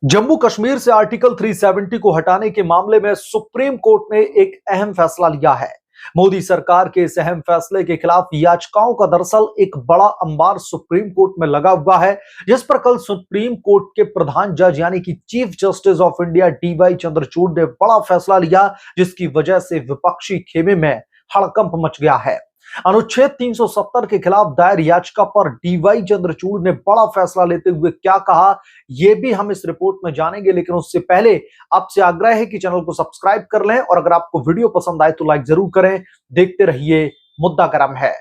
जम्मू कश्मीर से आर्टिकल 370 को हटाने के मामले में सुप्रीम कोर्ट ने एक अहम फैसला लिया है। मोदी सरकार के इस अहम फैसले के खिलाफ याचिकाओं का दरअसल एक बड़ा अंबार सुप्रीम कोर्ट में लगा हुआ है, जिस पर कल सुप्रीम कोर्ट के प्रधान जज यानी कि chief justice of India DY Chandrachud ने बड़ा फैसला लिया, जिसकी वजह से विपक्षी खेमे में हड़कंप मच गया है। अनुच्छेद 370 के खिलाफ दायर याचिका पर डीवाई चंद्रचूड़ ने बड़ा फैसला लेते हुए क्या कहा, यह भी हम इस रिपोर्ट में जानेंगे। लेकिन उससे पहले आपसे आग्रह है कि चैनल को सब्सक्राइब कर लें और अगर आपको वीडियो पसंद आए तो लाइक जरूर करें। देखते रहिए, मुद्दा गर्म है।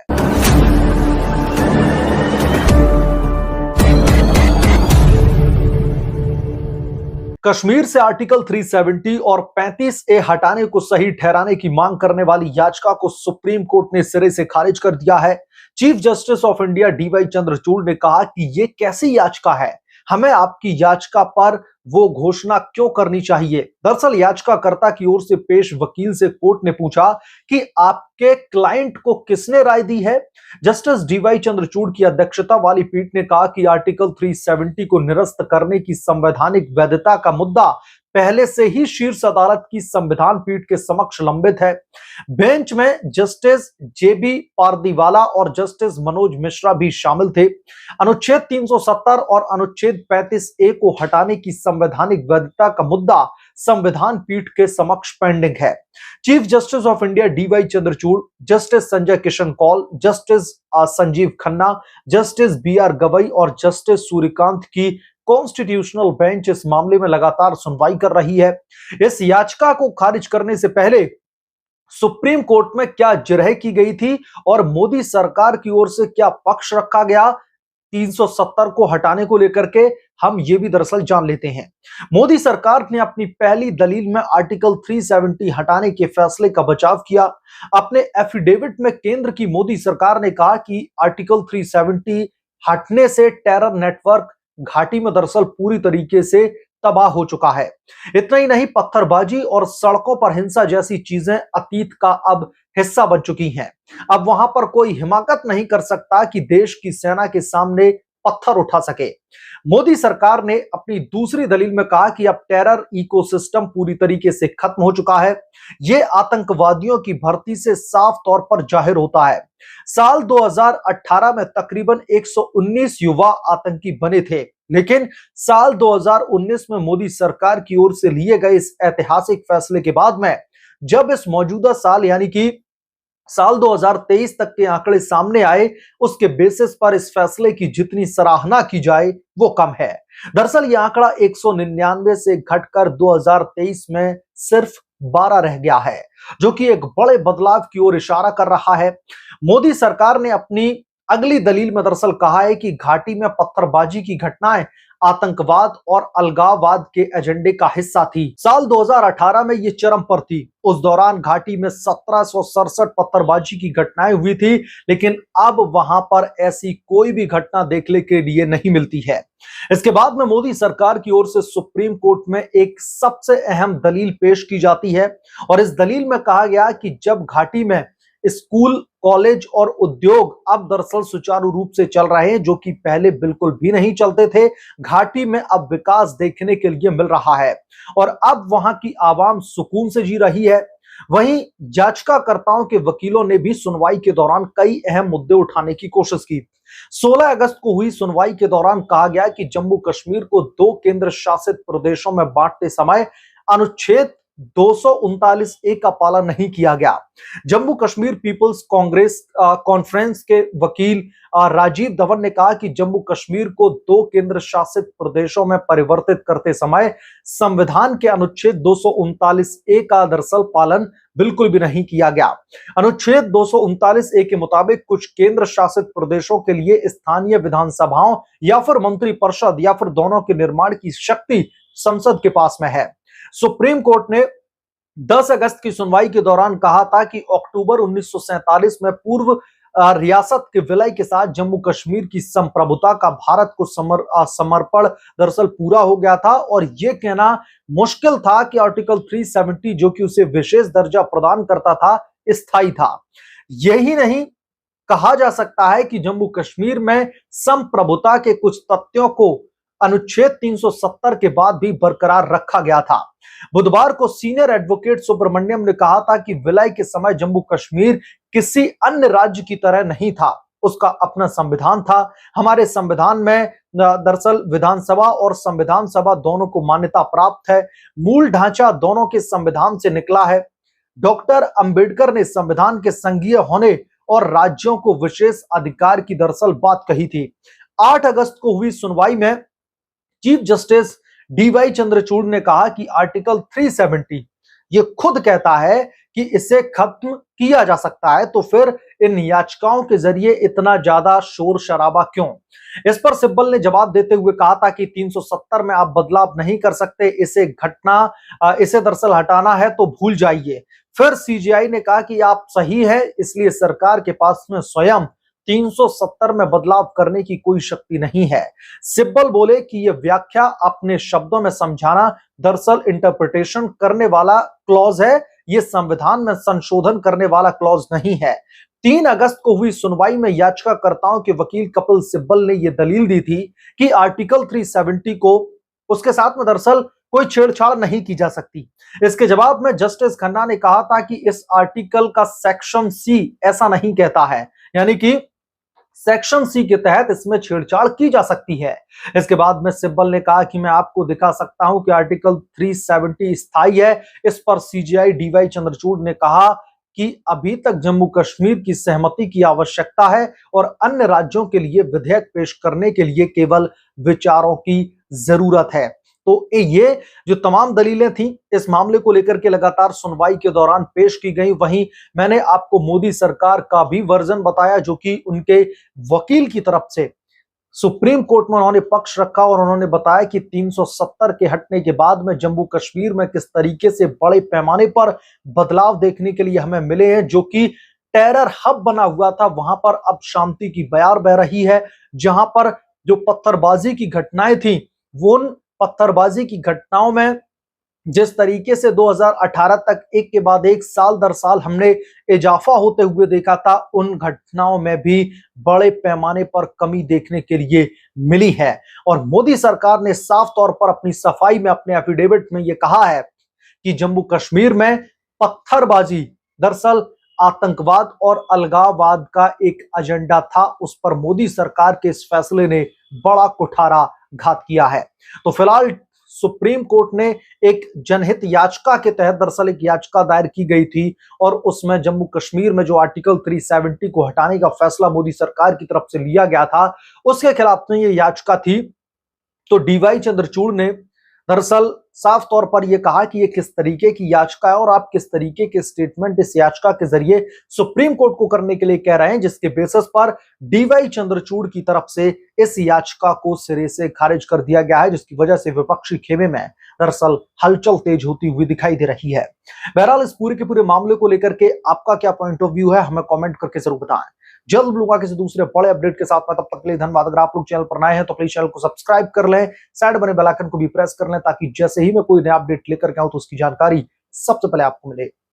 कश्मीर से आर्टिकल 370 और 35A हटाने को सही ठहराने की मांग करने वाली याचिका को सुप्रीम कोर्ट ने सिरे से खारिज कर दिया है। Chief justice of India DY Chandrachud ने कहा कि यह कैसी याचिका है, हमें आपकी याचिका पर वो घोषणा क्यों करनी चाहिए। दरअसल याचिकाकर्ता की ओर से पेश वकील से कोर्ट ने पूछा कि आपके क्लाइंट को किसने राय दी है। जस्टिस डीवाई चंद्रचूड़ की अध्यक्षता वाली पीठ ने कहा कि आर्टिकल 370 को निरस्त करने की संवैधानिक वैधता का मुद्दा पहले से ही शीर्ष अदालत की संविधान पीठ के समक्ष लंबित है। बेंच में जस्टिस जेबी पारदीवाला और जस्टिस मनोज मिश्रा भी शामिल थे। अनुच्छेद 370 और अनुच्छेद 35A को हटाने की संवैधानिक वैधता का मुद्दा संविधान पीठ के समक्ष पेंडिंग है। Chief justice of India DY Chandrachud, justice Sanjay Kishan Kaul, justice Sanjiv Khanna, justice BR Gavai और जस्टिस सूर्यकांत की कॉन्स्टिट्यूशनल बेंच इस मामले में लगातार सुनवाई कर रही है। इस याचिका को खारिज करने से पहले सुप्रीम कोर्ट में क्या जिरह की गई थी और मोदी सरकार की ओर से क्या पक्ष रखा गया 370 को हटाने को लेकर के, हम ये भी दरअसल जान लेते हैं। मोदी सरकार ने अपनी पहली दलील में आर्टिकल 370 हटाने के फैसले का बचाव किया। अपने एफिडेविट में केंद्र की मोदी सरकार ने कहा कि आर्टिकल 370 हटने से टेरर नेटवर्क घाटी में दरअसल पूरी तरीके से तबाह हो चुका है। इतना ही नहीं, पत्थरबाजी और सड़कों पर हिंसा जैसी चीजें अतीत का अब हिस्सा बन चुकी हैं। अब वहां पर कोई हिमाकत नहीं कर सकता कि देश की सेना के सामने पत्थर उठा सके। मोदी सरकार ने अपनी दूसरी दलील में कहा कि अब टेरर इकोसिस्टम पूरी तरीके से खत्म हो चुका है। यह आतंकवादियों की भर्ती से साफ तौर पर जाहिर होता है। साल 2018 में तकरीबन 119 युवा आतंकी बने थे, लेकिन साल 2019 में मोदी सरकार की ओर से लिए गए इस ऐतिहासिक फैसले के बाद में जब इस मौजूदा साल यानी कि साल 2023 तक के आंकड़े सामने आए, उसके बेसिस पर इस फैसले की जितनी सराहना की जाए वो कम है। दरअसल यह आंकड़ा 199 से घटकर 2023 में सिर्फ 12 रह गया है, जो कि एक बड़े बदलाव की ओर इशारा कर रहा है। मोदी सरकार ने अपनी अगली दलील में दरअसल कहा है कि घाटी में पत्थरबाजी की घटनाएं आतंकवाद और अलगाववाद के एजेंडे का हिस्सा थी। साल 2018 में यह चरम पर थी। उस दौरान घाटी में 1767 पत्थरबाजी की घटनाएं हुई थी, लेकिन अब वहां पर ऐसी कोई भी घटना देखने के लिए नहीं मिलती है। इसके बाद में मोदी सरकार की ओर से सुप्रीम कोर्ट में एक सबसे अहम दलील पेश की जाती है और इस दलील में कहा गया कि जब घाटी में स्कूल, कॉलेज और उद्योग अब दरअसल सुचारू रूप से चल रहे हैं, जो कि पहले बिल्कुल भी नहीं चलते थे, घाटी में अब विकास देखने के लिए मिल रहा है और अब वहां की आवाम सुकून से जी रही है। वहीं याचिकाकर्ताओं के वकीलों ने भी सुनवाई के दौरान कई अहम मुद्दे उठाने की कोशिश की। 16 अगस्त को हुई सुनवाई के दौरान कहा गया कि जम्मू कश्मीर को 2 केंद्र शासित प्रदेशों में बांटते समय अनुच्छेद 239A का पालन नहीं किया गया। जम्मू कश्मीर पीपल्स कांग्रेस कॉन्फ्रेंस के वकील राजीव धवन ने कहा कि जम्मू कश्मीर को 2 केंद्र शासित प्रदेशों में परिवर्तित करते समय संविधान के अनुच्छेद 239A का दरअसल पालन बिल्कुल भी नहीं किया गया। अनुच्छेद 239A के मुताबिक कुछ केंद्र शासित प्रदेशों के लिए स्थानीय विधानसभाओं या फिर मंत्रिपरिषद या फिर दोनों के निर्माण की शक्ति संसद के पास में है। सुप्रीम कोर्ट ने 10 अगस्त की सुनवाई के दौरान कहा था कि अक्टूबर 1947 में पूर्व रियासत के विलय के साथ जम्मू कश्मीर की संप्रभुता का भारत को समर्पण दरअसल पूरा हो गया था और यह कहना मुश्किल था कि आर्टिकल 370 जो कि उसे विशेष दर्जा प्रदान करता था, स्थायी था। यही नहीं, कहा जा सकता है कि जम्मू कश्मीर में संप्रभुता के कुछ तथ्यों को अनुच्छेद 370 के बाद भी बरकरार रखा गया था। बुधवार को सीनियर एडवोकेट सुब्रमण्यम ने कहा था कि विलय के समय जम्मू कश्मीर किसी अन्य राज्य की तरह नहीं था, उसका अपना संविधान था। हमारे संविधान में दरअसल विधानसभा और संविधान सभा दोनों को मान्यता प्राप्त है। मूल ढांचा दोनों के संविधान से निकला है। डॉक्टर अंबेडकर ने संविधान के संघीय होने और राज्यों को विशेष अधिकार की दरअसल बात कही थी। 8 अगस्त को हुई सुनवाई में चीफ जस्टिस डीवाई चंद्रचूड़ ने कहा कि आर्टिकल 370 ये खुद कहता है कि इसे खत्म किया जा सकता है, तो फिर इन याचिकाओं के जरिए इतना ज्यादा शोर शराबा क्यों? इस पर सिब्बल ने जवाब देते हुए कहा था कि 370 में आप बदलाव नहीं कर सकते, इसे दरअसल हटाना है तो भूल जाइए। फिर सीजेआई ने कहा कि आप सही है, इसलिए सरकार के पास में स्वयं 370 में बदलाव करने की कोई शक्ति नहीं है। सिब्बल बोले कि यह व्याख्या अपने शब्दों में समझाना दरअसल इंटरप्रिटेशन करने वाला क्लॉज है, यह संविधान में संशोधन करने वाला क्लॉज नहीं है। 3 अगस्त को हुई सुनवाई में याचिकाकर्ताओं के वकील कपिल सिब्बल ने यह दलील दी थी कि आर्टिकल 370 को उसके साथ में दरअसल कोई छेड़छाड़ नहीं की जा सकती। इसके जवाब में जस्टिस खन्ना ने कहा था कि इस आर्टिकल का सेक्शन सी ऐसा नहीं कहता है, यानी कि सेक्शन सी के तहत इसमें छेड़छाड़ की जा सकती है। इसके बाद में सिब्बल ने कहा कि मैं आपको दिखा सकता हूं कि आर्टिकल 370 स्थायी है। इस पर सीजेआई डीवाई चंद्रचूड़ ने कहा कि अभी तक जम्मू कश्मीर की सहमति की आवश्यकता है और अन्य राज्यों के लिए विधेयक पेश करने के लिए केवल विचारों की जरूरत है। तो ये जो तमाम दलीलें थी इस मामले को लेकर के लगातार सुनवाई के दौरान पेश की गई। वहीं मैंने आपको मोदी सरकार का भी वर्जन बताया जो कि उनके वकील की तरफ से सुप्रीम कोर्ट में उन्होंने पक्ष रखा और उन्होंने बताया कि 370 के हटने के बाद में जम्मू कश्मीर में किस तरीके से बड़े पैमाने पर बदलाव देखने के लिए हमें मिले हैं। जो कि टेरर हब बना हुआ था वहां पर अब शांति की बयार बह रही है। जहां पर जो पत्थरबाजी की घटनाएं थी वो पत्थरबाजी की घटनाओं में जिस तरीके से 2018 तक एक के बाद एक साल दर साल हमने इजाफा होते हुए देखा था, उन घटनाओं में भी बड़े पैमाने पर कमी देखने के लिए मिली है। और मोदी सरकार ने साफ तौर पर अपनी सफाई में अपने एफिडेविट में यह कहा है कि जम्मू कश्मीर में पत्थरबाजी दरअसल आतंकवाद और अलगाववाद का एक एजेंडा था। उस पर मोदी सरकार के इस फैसले ने बड़ा कुठारा घात किया है। तो फिलहाल सुप्रीम कोर्ट ने एक जनहित याचिका के तहत दरअसल एक याचिका दायर की गई थी और उसमें जम्मू कश्मीर में जो आर्टिकल 370 को हटाने का फैसला मोदी सरकार की तरफ से लिया गया था उसके खिलाफ में ये याचिका थी। तो डीवाई चंद्रचूड़ ने दरअसल साफ तौर पर यह कहा कि यह किस तरीके की याचिका है और आप किस तरीके के स्टेटमेंट इस याचिका के जरिए सुप्रीम कोर्ट को करने के लिए कह रहे हैं, जिसके बेसिस पर डीवाई चंद्रचूड़ की तरफ से इस याचिका को सिरे से खारिज कर दिया गया है, जिसकी वजह से विपक्षी खेमे में दरअसल हलचल तेज होती हुई दिखाई दे रही है। बहरहाल इस पूरे के पूरे मामले को लेकर के आपका क्या पॉइंट ऑफ व्यू है हमें कमेंट करके जरूर बताएं। जल्द मिलूंगा किसी दूसरे बड़े अपडेट के साथ में, तब तक के लिए धन्यवाद। अगर आप लोग चैनल पर नए हैं तो प्लीज चैनल को सब्सक्राइब कर लें, साइड बने बेल आइकन को भी प्रेस कर लें ताकि जैसे ही मैं कोई नया अपडेट लेकर के आऊं तो उसकी जानकारी सबसे पहले आपको मिले।